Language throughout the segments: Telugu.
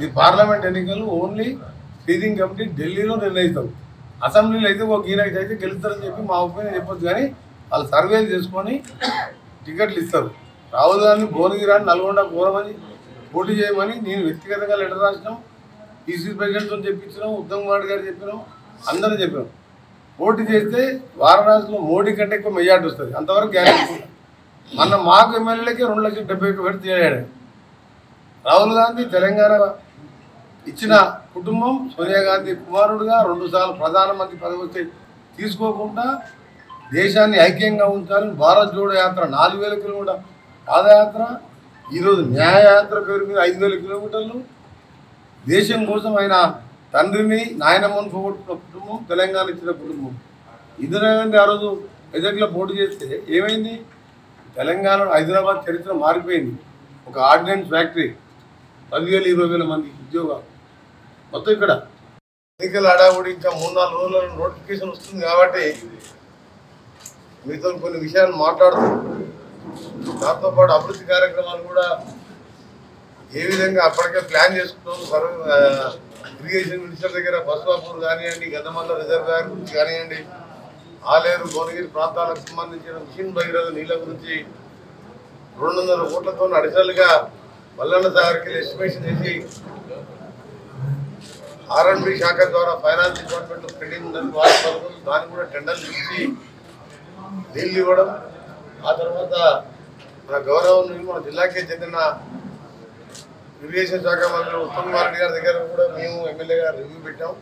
ఈ పార్లమెంట్ ఎన్నికలు ఓన్లీ స్టీరింగ్ కమిటీ ఢిల్లీలో నిర్ణయిస్తారు. అసెంబ్లీలో అయితే ఒక ఈయనకి అయితే గెలుస్తారని చెప్పి మా ఒపీనియన్ చెప్పొచ్చు, కానీ వాళ్ళు సర్వేలు చేసుకొని టికెట్లు ఇస్తారు. రాహుల్ గాంధీ భువనగిరి నల్గొండ కోరమని పోటీ చేయమని నేను వ్యక్తిగతంగా లెటర్ రాసినాం, పీసీ ప్రెసిడెంట్తో చెప్పించినాం, ఉత్తమ్ కుమార్ గారు చెప్పినాం, అందరూ చెప్పినాం. పోటీ చేస్తే వారణాసిలో మోడీ కంటే ఎక్కువ మెజార్టీ వస్తుంది, అంతవరకు గ్యారెంటీ. మన మాకు ఎమ్మెల్యేలకి 2,71,000 పెట్టి తేడాడు. రాహుల్ గాంధీ తెలంగాణ ఇచ్చిన కుటుంబం, సోనియా గాంధీ కుమారుడుగా 2 సార్లు ప్రధానమంత్రి పదవి వచ్చి తీసుకోకుండా దేశాన్ని ఐక్యంగా ఉంచాలని భారత్ జోడో యాత్ర 4,000 కిలోమీటర్ల పాదయాత్ర, ఈరోజు న్యాయయాత్ర పేరు మీద 5,000 కిలోమీటర్లు దేశం కోసం ఆయన తండ్రిని నాయనమ్మను పోగొట్టుకున్న కుటుంబం, తెలంగాణ ఇచ్చిన కుటుంబం. ఇందిరాగాంధీ ఆ రోజు మెదక్లో పోటీ చేస్తే ఏమైంది? తెలంగాణ హైదరాబాద్ చరిత్ర మారిపోయింది. ఒక ఆర్డినెన్స్ ఫ్యాక్టరీ, 10,000-20,000 మంది ఉద్యోగాలు మొత్తం. ఇక్కడ ఎన్నికల హడావుడి ఇంకా 3-4 రోజుల్లో నోటిఫికేషన్ వస్తుంది కాబట్టి మీతో కొన్ని విషయాలు మాట్లాడుతూ, దాంతోపాటు అభివృద్ధి కార్యక్రమాలు కూడా ఏ విధంగా అప్పటికే ప్లాన్ చేసుకుంటాం. ఇరిగేషన్ మినిస్టర్ దగ్గర బస్వాపూర్ కానివ్వండి, గద్దమల్ల రిజర్వాయర్ గురించి కానివ్వండి, ఆలేరు భువనగిరి ప్రాంతాలకు సంబంధించిన మిషన్ భగీరథ నీళ్ళ గురించి 200 కోట్లతో అడిషనల్గా మల్లన్న సాగర్కి ఎస్టిమేషన్ చేసి R&B శాఖ ద్వారా ఫైనాన్స్ డిపార్ట్మెంట్ పెండింగ్ ఉన్నది దాన్ని కూడా టెండర్లు ఇచ్చి నీళ్ళు ఇవ్వడం. ఆ తర్వాత మన గౌరవం మన జిల్లాకే చెందిన ఇరిగేషన్ శాఖ మంత్రి ఉత్తమ్ కుమార్ రెడ్డి గారి దగ్గర కూడా మేము ఎమ్మెల్యే గారు రివ్యూ పెట్టాం.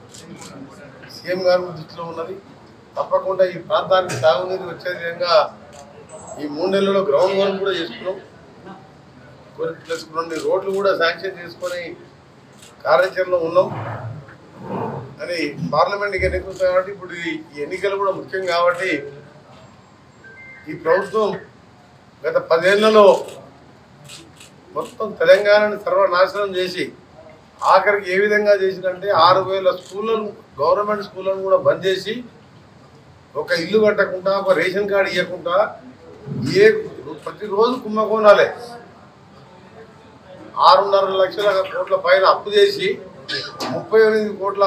సీఎం గారు దృష్టిలో ఉన్నది. తప్పకుండా ఈ ప్రాంతానికి తాగునీరు వచ్చే విధంగా ఈ 3 నెలల్లో గ్రౌండ్ వర్క్ కూడా చేసుకున్నాం. ప్లస్ 2 రోడ్లు కూడా శాంక్షన్ చేసుకొని కార్యాచరణలో ఉన్నాం. అని పార్లమెంట్ ఎన్నికలు కాబట్టి ఇప్పుడు ఈ ఎన్నికలు కూడా ముఖ్యం కాబట్టి ఈ ప్రభుత్వం గత 10 ఏళ్లలో మొత్తం తెలంగాణని సర్వనాశనం చేసి ఆఖరికి ఏ విధంగా చేసిందంటే 6,000 స్కూళ్ళను, గవర్నమెంట్ స్కూళ్ళను కూడా బంద్ చేసి, ఒక ఇల్లు కట్టకుండా, ఒక రేషన్ కార్డు ఇవ్వకుండా, ప్రతిరోజు కుంభకోణాలే 6.5 లక్షల కోట్ల పైన అప్పు చేసి 38 కోట్ల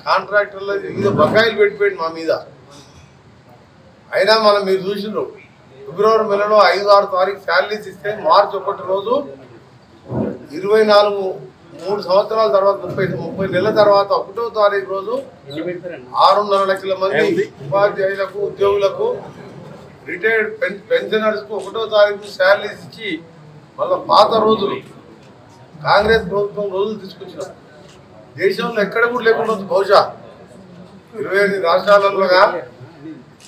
కాంట్రాక్టర్ల వివిధ బకాయిలు పెట్టిపోయింది మా మీద. అయినా మనం మీరు చూసినారు, ఫిబ్రవరి నెలలో 5-6 తారీఖు శాలరీస్ ఇస్తే మార్చి 1 రోజు 3 సంవత్సరాల తర్వాత 30 నెలల తర్వాత 1వ తారీఖు రోజు 6.5 లక్షల మంది ఉపాధ్యాయులకు, ఉద్యోగులకు, రిటైర్డ్ పెన్షనర్స్కు 1వ తారీఖు శాలరీస్ ఇచ్చి మళ్ళీ పాత రోజులు కాంగ్రెస్ ప్రభుత్వం రోజులు తీసుకొచ్చినాం. దేశంలో ఎక్కడ కూడా లేకుండా బహుశా 28 రాష్ట్రాలలోగా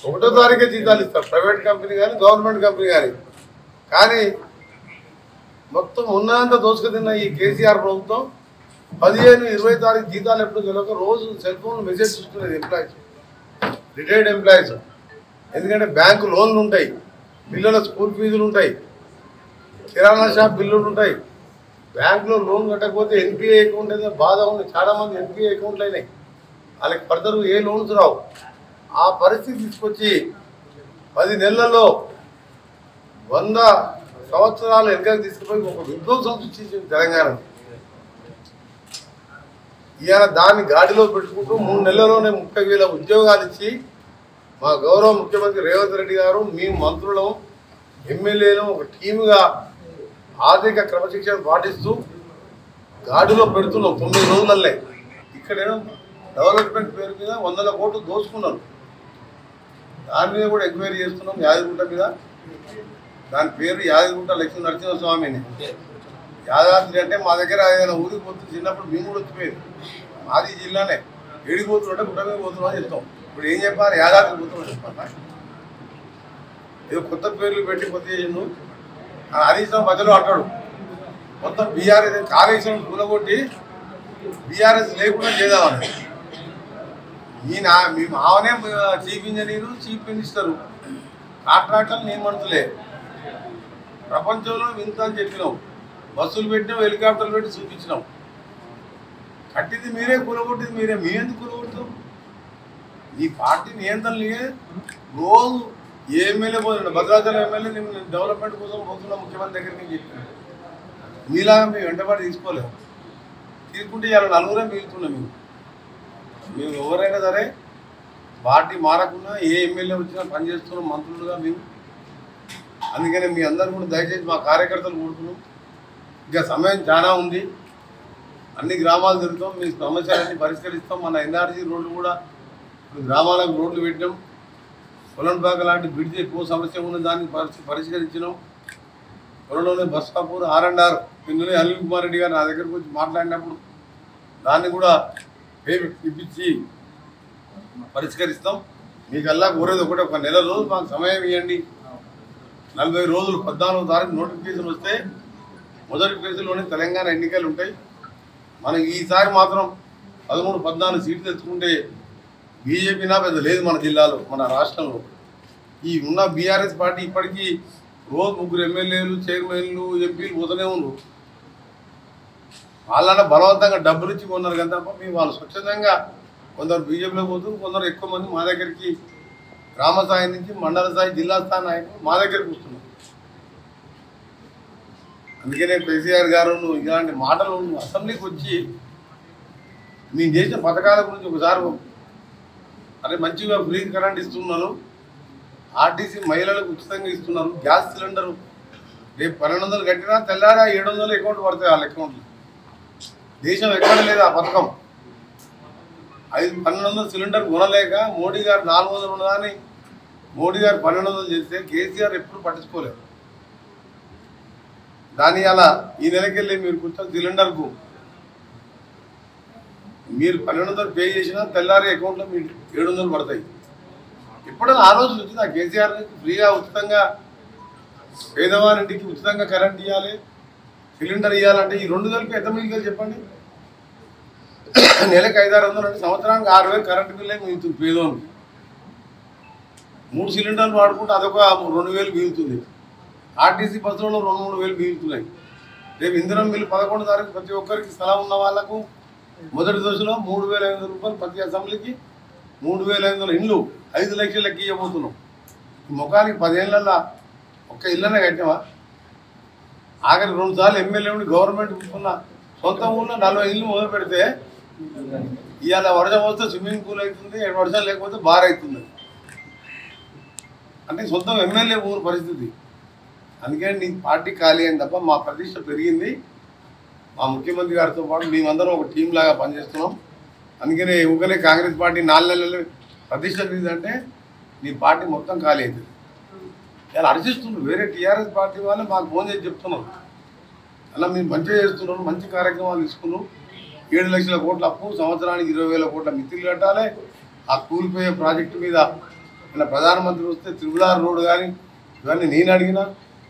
1వ తారీఖే జీతాలు ఇస్తారు, ప్రైవేట్ కంపెనీ కానీ గవర్నమెంట్ కంపెనీ కానీ. కానీ మొత్తం ఉన్నదంతా దోసుకుతిన్న ఈ కేసీఆర్ ప్రభుత్వం 15-20 తారీఖు జీతాలు ఎప్పుడు తెలియక రోజు సెల్ ఫోన్లో మెసేజ్ చూస్తున్నది ఎంప్లాయీస్, రిటైర్డ్ ఎంప్లాయీస్. ఎందుకంటే బ్యాంకు లోన్లు ఉంటాయి, పిల్లల స్కూల్ ఫీజులు ఉంటాయి, కిరాణా షాప్ బిల్లులు ఉంటాయి. బ్యాంకులో లోన్ కట్టకపోతే ఎన్పిఏ అకౌంట్ అయితే బాధ ఉంది. చాలామంది ఎన్పిఏ అకౌంట్లు అయినాయి, వాళ్ళకి ఫర్దర్ ఏ లోన్స్ రావు. ఆ పరిస్థితి తీసుకొచ్చి 10 నెలల్లో 100 సంవత్సరాలు వెనకకి తీసుకుపోయి ఒక విధ్వంసం సృష్టించింది తెలంగాణ. ఇవాళ దాన్ని గాడిలో పెట్టుకుంటూ 3 నెలల్లోనే 30,000 ఉద్యోగాలు ఇచ్చి మా గౌరవ ముఖ్యమంత్రి రేవంత్ రెడ్డి గారు, మేము మంత్రులం, ఎమ్మెల్యేలు ఒక టీముగా ఆర్థిక క్రమశిక్షణ పాటిస్తూ గాడిలో పెడుతున్నాం 9 రోజులల్లే. ఇక్కడేమో డెవలప్మెంట్ పేరు మీద 100 కోట్లు దోచుకున్నాను. దాని మీద కూడా ఎంక్వైరీ చేస్తున్నాం. యాదగిరిగుట్ట మీద, దాని పేరు యాదగిరిగుట్ట లక్ష్మీ నరసింహస్వామిని. యాదాద్రి అంటే మా దగ్గర ఏదైనా ఊరికి పోతుంది, చిన్నప్పుడు మేము కూడా వచ్చిపోయేది. మాది జిల్లానే, ఏడిపోతుంటే గుట్ట మీద పోతున్నాం అని చెప్తాం. ఇప్పుడు ఏం చెప్పాలి? యాదాద్రి పోతున్నాం చెప్పాలి. ఏదో కొత్త పేర్లు పెట్టి కొత్త చేసిండు. హరీశ్రావు మధ్యలో అంటాడు మొత్తం బీఆర్ఎస్ కాళేశ్వరం కూలగొట్టి బీఆర్ఎస్ లేకుండా చేద్దామని. ఈయన మీ మావనే చీఫ్ ఇంజనీరు, చీఫ్ మినిస్టరు, కాంట్రాక్టర్లు నియమనులే. ప్రపంచంలో వింత అని చెప్పినాం, బస్సులు పెట్టినాం, హెలికాప్టర్లు పెట్టి చూపించినాం. కట్టింది మీరే, కూలగొట్టింది మీరే. మీ ఎందుకు కూలగొడతాం? ఈ పార్టీ నియంత్రణలే. రోజు ఏ ఎమ్మెల్యే పోతున్నా, భద్రాచలం ఎమ్మెల్యే నేను డెవలప్మెంట్ కోసం పోతున్నా ముఖ్యమంత్రి దగ్గరికి చెప్పినాను. మీలాగా మేము వెంటబడి తీసుకోలేము. తీసుకుంటే ఇవాళ నలుగురే మిగులుతున్నాం మేము ఎవరైనా సరే పార్టీ మారకుండా ఏ ఎమ్మెల్యే వచ్చినా పనిచేస్తున్నాం మంత్రులుగా మేము. అందుకనే మీ అందరూ కూడా దయచేసి మా కార్యకర్తలు కోరుతున్నాం, ఇంకా సమయం చాలా ఉంది, అన్ని గ్రామాలు తిరుగుతాం, మీ సమస్యలన్నీ పరిష్కరిస్తాం. మన ఎన్ఆర్జీ రోడ్లు కూడా గ్రామాలకు రోడ్లు పెట్టాం, పొలంపాక లాంటి బ్రిడ్జ్ ఎక్కువ సమస్య ఉన్న దాన్ని పరిష్కరించినాం. త్వరలోనే బస్సాపూర్ R&R నిన్ననే అనిల్ కుమార్ రెడ్డి గారు నా దగ్గరకు వచ్చి మాట్లాడినప్పుడు దాన్ని కూడా ఇప్పించి పరిష్కరిస్తాం. మీకల్లా కోరేది ఒకటి, ఒక నెల రోజులు మాకు సమయం ఇవ్వండి. 40 రోజులు 14వ తారీఖు నోటిఫికేషన్ వస్తే మొదటి ఫేజ్లోనే తెలంగాణ ఎన్నికలు ఉంటాయి. మనకి ఈసారి మాత్రం 13-14 సీట్లు తెచ్చుకుంటే బీజేపీ నా పెద్ద లేదు మన జిల్లాలో, మన రాష్ట్రంలో. ఈ ఉన్న బీఆర్ఎస్ పార్టీ ఇప్పటికీ రోజు 3 ఎమ్మెల్యేలు, చైర్మన్లు, ఎంపీలు పోతూనే ఉన్నారు. వాళ్ళన్న బలవంతంగా డబ్బులు ఇచ్చి కొన్నారు కదా తప్ప మేము వాళ్ళు స్వచ్ఛందంగా కొందరు బీజేపీలో పోతున్నారు, కొందరు ఎక్కువ మంది మా దగ్గరికి గ్రామ స్థాయి నుంచి మండల స్థాయి, జిల్లా స్థాయి నాయకులు మా దగ్గరికి వస్తున్నారు. అందుకనే కేసీఆర్ గారు ఇలాంటి మాటలు అసెంబ్లీకి వచ్చి మేము చేసిన పథకాల గురించి ఒకసారి అరే మంచిగా ఫ్రీ కరెంట్ ఇస్తున్నారు, ఆర్టీసీ మహిళలకు ఉచితంగా ఇస్తున్నారు, గ్యాస్ సిలిండరు రేపు 1200 కట్టినా తెల్లారా 700 అకౌంట్ పడతాయి వాళ్ళ అకౌంట్లో. దేశం ఎక్కడ లేదు ఆ పథకం. 1200 సిలిండర్ కొనలేక మోడీ గారు 400 ఉన్నదాన్ని మోడీ గారు 1200 చేస్తే కేసీఆర్ ఎప్పుడు పట్టించుకోలేదు. దాని అలా ఈ నెలకెళ్ళి మీరు కూర్చొని సిలిండర్కు మీరు 1200 పే చేసినా తెల్లారి అకౌంట్లో మీకు 700 పడతాయి. ఎప్పుడైనా ఆలోచన వచ్చింది ఆ కేసీఆర్ ఫ్రీగా ఉచితంగా పేదవారింటికి ఉచితంగా కరెంట్ ఇవ్వాలి, సిలిండర్ ఇవ్వాలంటే ఈ 2 కలిపి ఎంత మిగిలి చెప్పండి. నెలకు 500-600 అంటే సంవత్సరానికి 6000 కరెంటు బిల్లే మిగులుతుంది పేదవానికి. 3 సిలిండర్లు వాడుకుంటే అదొక 2000 మిగులుతుంది. ఆర్టీసీ బస్సులలో 2-3 వేలు మిగులుతున్నాయి. రేపు ఇంధనం బిల్లు 11వ తారీఖు ప్రతి ఒక్కరికి స్థలం ఉన్న వాళ్ళకు మొదటి దశలో 3500 రూపాయలు ప్రతి అసెంబ్లీకి, 3500 ఇండ్లు 5 లక్షలకి ఇవ్వబోతున్నాం. ఈ ముఖానికి 10 ఏళ్ళల్లో ఒక్క ఇళ్ళనే కట్టామా? ఆఖరి 2 సార్లు ఎమ్మెల్యే ఉండి గవర్నమెంట్ ఉన్న సొంత ఊళ్ళో 40 ఇళ్ళు మొదలు పెడితే ఇవాళ వర్షం వస్తే స్విమ్మింగ్ పూల్ అవుతుంది, వర్షం లేకపోతే బార్ అవుతుంది. అంటే సొంతం ఎమ్మెల్యే ఊరు పరిస్థితి. అందుకని నీ పార్టీ ఖాళీ అయింది తప్ప మా ప్రతిష్ట పెరిగింది. మా ముఖ్యమంత్రి గారితో పాటు మేమందరం ఒక టీం లాగా పనిచేస్తున్నాం. అందుకనే ఊకనే కాంగ్రెస్ పార్టీ 4 నెలలు ప్రతిష్ట అంటే నీ పార్టీ మొత్తం ఖాళీ అవుతుంది. ఇలా అర్చిస్తున్నారు. వేరే టీఆర్ఎస్ పార్టీ వాళ్ళు మాకు ఫోన్ చేసి చెప్తున్నారు, అలా మీరు మంచిగా చేస్తున్నారు, మంచి కార్యక్రమాలు తీసుకున్నారు, 7 లక్షల కోట్ల అప్పు, సంవత్సరానికి 20,000 కోట్ల మిత్రులు కట్టాలి. ఆ కూలిపోయే ప్రాజెక్టు మీద ఇలా ప్రధానమంత్రి వస్తే త్రిపులార్ రోడ్డు కానీ ఇవన్నీ నేను అడిగినా,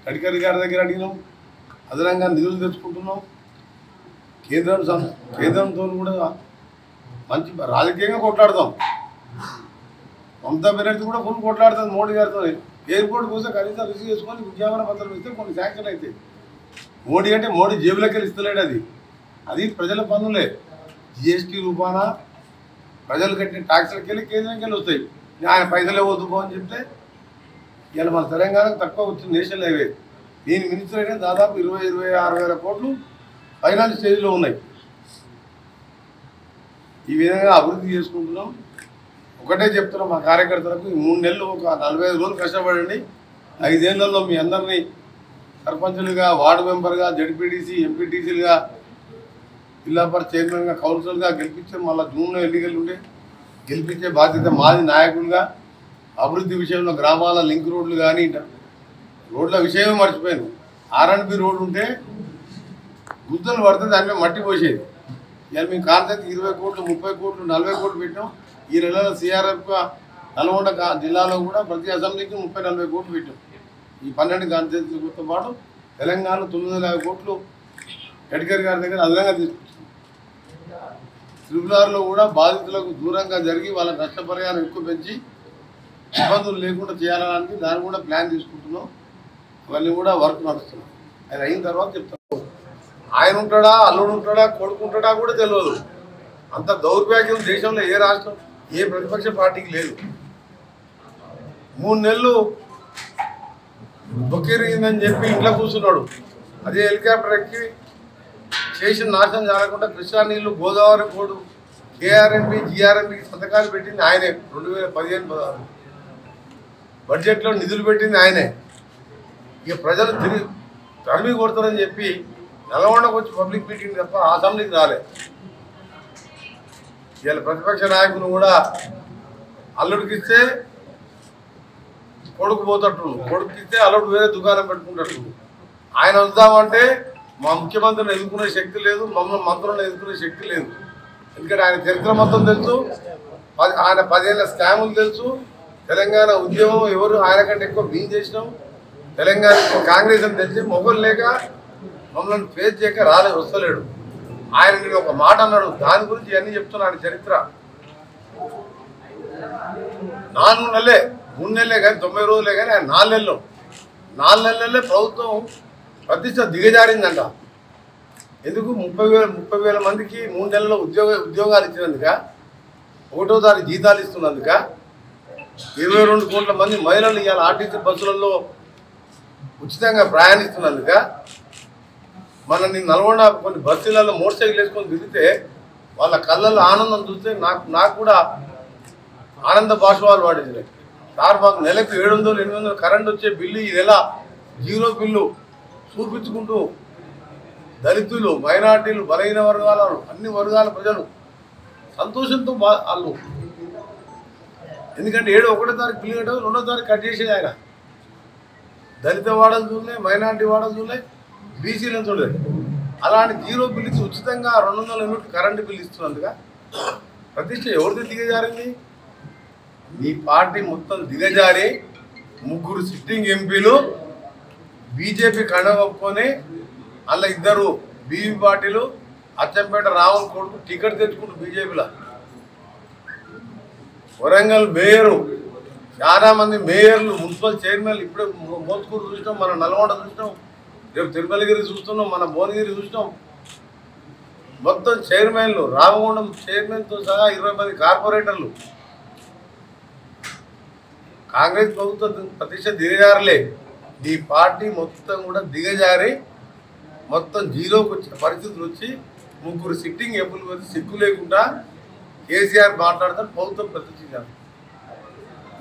గడ్కరీ గారి దగ్గర అడిగినాం, అదనంగా నిధులు తెచ్చుకుంటున్నాం. కేంద్రంతో కూడా మంచి రాజకీయంగా కొట్లాడతాం. మమతా బెనర్జీ కూడా ఫుల్ కొట్లాడుతుంది మోడీ గారితో. ఎయిర్పోర్ట్ కోసం కనీసం రిసీవ్ చేసుకొని విజ్ఞాపన పత్రం ఇస్తే కొన్ని శాంక్షన్ అవుతాయి. మోడీ అంటే మోడీ జేబులకి వెళ్ళి ఇస్తలేడు. అది ప్రజల పన్నులే, జిఎస్టీ రూపాన ప్రజలు కట్టిన ట్యాక్స్లకి వెళ్ళి కేంద్రంకి వెళ్ళి వస్తాయి. ఆయన పైసలే వద్దుకో అని చెప్తే ఇలా మన తెలంగాణకు తక్కువ వచ్చింది నేషనల్ హైవే. దీని మినిస్టర్ అయినా దాదాపు 20-26 వేల కోట్లు ఫైనల్ స్టేజ్లో ఉన్నాయి. ఈ విధంగా అభివృద్ధి చేసుకుంటున్నాం. ఒకటే చెప్తున్నాం మా కార్యకర్తలకు, ఈ 3 నెలలు ఒక 45 రోజులు కష్టపడండి. 5 ఏళ్లలో మీ అందరినీ సర్పంచులుగా, వార్డు మెంబర్గా, జడ్పీటీసీ, ఎంపీటీసీలుగా, జిల్లా పరిషత్ చైర్మన్గా, కౌన్సిలర్గా గెలిపించే, మళ్ళీ జూన్లో ఎన్నికలు ఉంటే గెలిపించే బాధ్యత మాది. నాయకులుగా అభివృద్ధి విషయంలో గ్రామాల లింక్ రోడ్లు కానీ రోడ్ల విషయమే మర్చిపోయాను. R&B రోడ్డు ఉంటే గుంతలు పడితే దాని మీద మట్టి పోసేది. ఇలా మేము కాన్సెప్ట్ 20 కోట్లు, 30 కోట్లు, 40 కోట్లు పెట్టాం. ఈ నెలలో CRFగా నల్గొండ జిల్లాలో కూడా ప్రతి అసెంబ్లీకి 30-40 కోట్లు పెట్టాం. ఈ 12 కాన్సెప్ట్లతో పాటు తెలంగాణలో 950 కోట్లు గడ్కరీ గారి దగ్గర అదనంగా తీసుకొచ్చాం. త్రిపులార్లో కూడా బాధితులకు దూరంగా జరిగి వాళ్ళ నష్టపరిహారం ఎక్కువ పెంచి ఇబ్బందులు లేకుండా చేయాలడానికి దాన్ని కూడా ప్లాన్ తీసుకుంటున్నాం. అవన్నీ కూడా వర్క్ నడుస్తున్నాం. ఆయన అయిన తర్వాత చెప్తాం. ఆయన ఉంటాడా, అల్లుడు ఉంటాడా, కొడుకు ఉంటాడా కూడా తెలియదు. అంత దౌర్భాగ్యం దేశంలో ఏ రాష్ట్రం, ఏ ప్రతిపక్ష పార్టీకి లేదు. 3 నెలలు బొక్కిరిగిందని చెప్పి ఇంట్లో కూర్చున్నాడు. అదే హెలికాప్టర్ ఎక్కి చేసిన నాశనం జరగకుండా కృష్ణా నీళ్లు గోదావరి బోర్డు కేఆర్ఎంపీ జిఆర్ఎంపీకి సంతకాలు పెట్టింది ఆయనే 2015-16 బడ్జెట్లో నిధులు పెట్టింది ఆయనే. ఇక ప్రజలు తరిమి కొడతారని చెప్పి నల్గొండకు వచ్చి పబ్లిక్ మీటింగ్ తప్ప అసెంబ్లీకి రాలే. ఇవాళ ప్రతిపక్ష నాయకులు కూడా అల్లుడికిస్తే కొడుకు పోతట్టు, కొడుకుకిస్తే అల్లుడు వేరే దుకాణం పెట్టుకుంటట్టు. ఆయన వద్దామంటే మా ముఖ్యమంత్రిని ఎదుర్కొనే శక్తి లేదు, మమ్మల్ని మంత్రులను ఎదుర్కొనే శక్తి లేదు. ఎందుకంటే ఆయన చరిత్ర మొత్తం తెలుసు, ఆయన 10 ఏళ్ళ స్కాములు తెలుసు. తెలంగాణ ఉద్యమం ఎవరు ఆయన కంటే ఎక్కువ బీన్ చేసినాం. తెలంగాణ కాంగ్రెస్ అని తెలిసి మొగలు లేక మమ్మల్ని ఫేస్ చేయక వస్తలేడు. ఆయన నేను ఒక మాట అన్నాడు, దాని గురించి ఇవన్నీ చెప్తున్నాను. చరిత్ర 4 నెలలే 3 నెలలే కానీ 90 రోజులే కానీ ఆయన 4 నెలలే ప్రభుత్వం ప్రతిష్ట దిగజారిందంట. ఎందుకు 30,000 మందికి 3 నెలల్లో ఉద్యోగాలు ఇచ్చినందుక, 1వ తారీఖు జీతాలు ఇస్తున్నందుక, 22 కోట్ల మంది మహిళలు ఇవాళ ఆర్టీసీ బస్సులలో ఉచితంగా ప్రయాణిస్తున్నందుక, మనని నల్గొండ కొన్ని బస్సులలో మోటార్ సైకిల్ వేసుకొని తిరిగితే వాళ్ళ కళ్ళల్లో ఆనందం చూస్తే నాకు కూడా ఆనంద బాష్పాలు వాడింది. సార్ మాకు నెలకు 700-800 కరెంట్ వచ్చే బిల్లు ఈ నెల 0 బిల్లు చూపించుకుంటూ దళితులు, మైనార్టీలు, బలహీన వర్గాల అన్ని వర్గాల ప్రజలు సంతోషంతో వాళ్ళు, ఎందుకంటే 1వ తారీఖు బిల్లు కట్టారు, 2వ తారీఖు కట్ చేసేది ఆయన. దళిత వాడలు చూడలే, మైనార్టీ వాడలు చూడలే, బీసీలను చూడలేదు. అలాంటి 0 బిల్లు ఇచ్చి ఉచితంగా 200 యూనిట్లు కరెంటు బిల్లు ఇస్తున్నందుగా ప్రతిష్ట ఎవరిది దిగజారింది? ఈ పార్టీ మొత్తం దిగజారి 3 సిట్టింగ్ ఎంపీలు బీజేపీ కడగొప్పుకొని అలా 2 బీవీ పార్టీలు అచ్చంపేట రావుల కొడుకు టికెట్ తెచ్చుకుంటూ బీజేపీలో. వరంగల్ మేయరు, చాలా మంది మేయర్లు, మున్సిపల్ చైర్మన్లు ఇప్పుడే మోత్కూరు చూసినాం, మన నల్గొండ చూసినాం, రేపు తిరుమలగిరి చూస్తున్నాం, మన భువనగిరి చూసినాం. మొత్తం చైర్మన్లు, రామగుండం చైర్మన్తో సహా 20 మంది కార్పొరేటర్లు. కాంగ్రెస్ ప్రభుత్వం ప్రతిష్ట దిగజారలే, ఈ పార్టీ మొత్తం కూడా దిగజారి మొత్తం 0కి వచ్చిన పరిస్థితులు వచ్చి 3 సిట్టింగ్ ఎంపీలు వచ్చి సిగ్గు లేకుండా కేసీఆర్ మాట్లాడతారు. ప్రభుత్వం ప్రతిష్ఠించారు.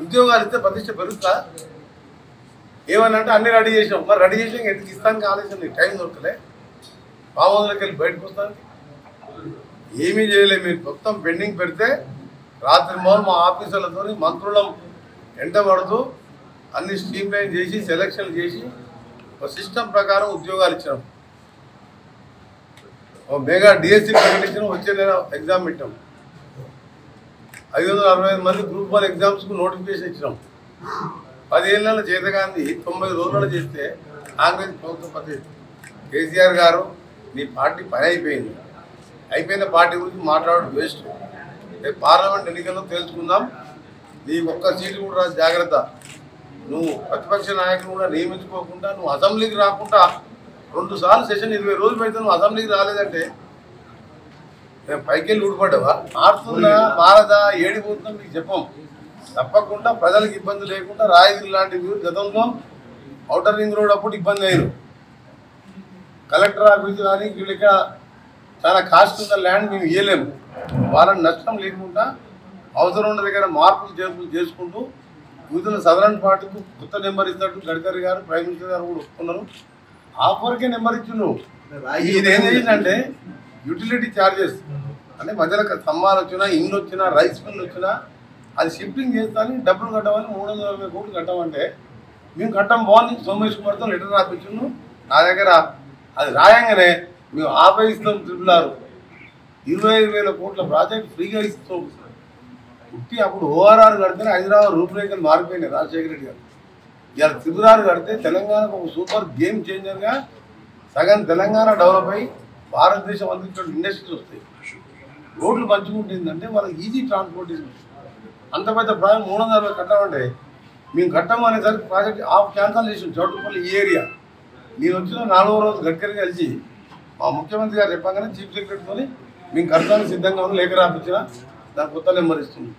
ఉద్యోగాలు ఇస్తే ప్రతిష్ట పెరుగుతా? ఏమన్నా అంటే అన్ని రెడీ చేసినాం. మరి రెడీ చేసినాక ఎందుకు ఇస్తానికి ఆలోచన? టైం దొరకలే, పాములకి వెళ్ళి బయటకు వస్తానికి ఏమీ చేయలేదు. మీరు మొత్తం పెండింగ్ పెడితే రాత్రి మొదలు మా ఆఫీసర్లతో మంత్రులం ఎంట పడుతూ అన్ని స్ట్రీమ్ లైన్ చేసి సెలక్షన్లు చేసి ఒక సిస్టమ్ ప్రకారం ఉద్యోగాలు ఇచ్చినాం. ఒక మెగా డిఎస్సీ ప్రకటించినాం. వచ్చే నెల ఎగ్జామ్ పెట్టాం. 565 మంది గ్రూప్ 1 ఎగ్జామ్స్కు నోటిఫికేషన్ ఇచ్చినాం. 10 ఏళ్ళ చేతగాంధీ 90 రోజులలో చేస్తే కాంగ్రెస్ ప్రభుత్వం పద్ధతి. కేసీఆర్ గారు నీ పార్టీ పని అయిపోయింది, అయిపోయిన పార్టీ గురించి మాట్లాడడం వేస్ట్. రేపు పార్లమెంట్ ఎన్నికల్లో తేల్చుకుందాం. నీకు ఒక్క సీటు కూడా రాదు, జాగ్రత్త. నువ్వు ప్రతిపక్ష నాయకులు కూడా నియమించుకోకుండా నువ్వు అసెంబ్లీకి రాకుండా 2 సార్లు సెషన్ 20 రోజులు పెడితే నువ్వు అసెంబ్లీకి రాలేదంటే మేము పైకి వెళ్ళి ఊడిపడ్డావా? మారుతుందా మారదా ఏడిపోతుందా మీకు చెప్పం. తప్పకుండా ప్రజలకు ఇబ్బంది లేకుండా రాయగిరి లాంటివి గతంలో ఔటర్ రింగ్ రోడ్ అప్పుడు ఇబ్బంది అయ్యారు. కలెక్టర్ ఆఫీస్ కానీ వీళ్ళు ఇక్కడ చాలా కాస్ట్ ఉన్న ల్యాండ్ మేము ఇవ్వలేము. వాళ్ళని నష్టం లేకుండా అవసరం ఉన్న దగ్గర మార్పులు చేర్పులు చేసుకుంటూ వివిధ సదరన్ పార్టీకు కొత్త నెంబర్ ఇస్తాడు గడ్కరీ గారు, ప్రైమ్ మినిస్టర్ గారు కూడా ఒప్పుకున్నారు. ఆఫర్కే నెంబర్ ఇచ్చిండు. ఇది ఏం చేసిందంటే యూటిలిటీ ఛార్జెస్ అంటే మధ్యలో స్తంభాలు వచ్చినా, ఇండ్లు వచ్చినా, రైస్ మిల్లు వచ్చినా అది షిఫ్టింగ్ చేస్తాను డబ్బులు కట్టమని 340 కోట్లు కట్టమంటే మేము కట్టం బాగుంది. సోమేష్ కుమార్తో లెటర్ రాపించును నా దగ్గర. అది రాయంగానే మేము ఆపేయిస్తాం. 25,000 కోట్ల ప్రాజెక్ట్ ఫ్రీగా ఇస్తాం. పుట్టి అప్పుడు ఓఆర్ఆర్ కడితేనే హైదరాబాద్ రూపురేఖలు మారిపోయినాయి రాజశేఖర రెడ్డి గారు. ఇలా త్రిపురాలు కడితే తెలంగాణకు ఒక సూపర్ గేమ్ చేంజర్గా సగం తెలంగాణ డెవలప్ అయ్యి భారతదేశం అందించిన ఇండస్ట్రీస్ వస్తాయి. రోడ్లు పంచుకుంటుందంటే వాళ్ళకి ఈజీ ట్రాన్స్పోర్టేషన్. అంత పెద్ద ప్రాజెక్ట్ 360 కట్టామంటే మేము కట్టము అనేసరికి ప్రాజెక్ట్ ఆఫ్ క్యాన్సల్ చేసాం. చౌటుపల్లి ఈ ఏరియా నేను వచ్చిన 4వ రోజు గడ్కరీ కలిసి మా ముఖ్యమంత్రి గారు చెప్పగానే చీఫ్ సెక్రటరీతో మేము కట్టడానికి సిద్ధంగా ఉన్న లేఖ రాపించిన దానికి కొత్త నెంబర్ ఇస్తుంది.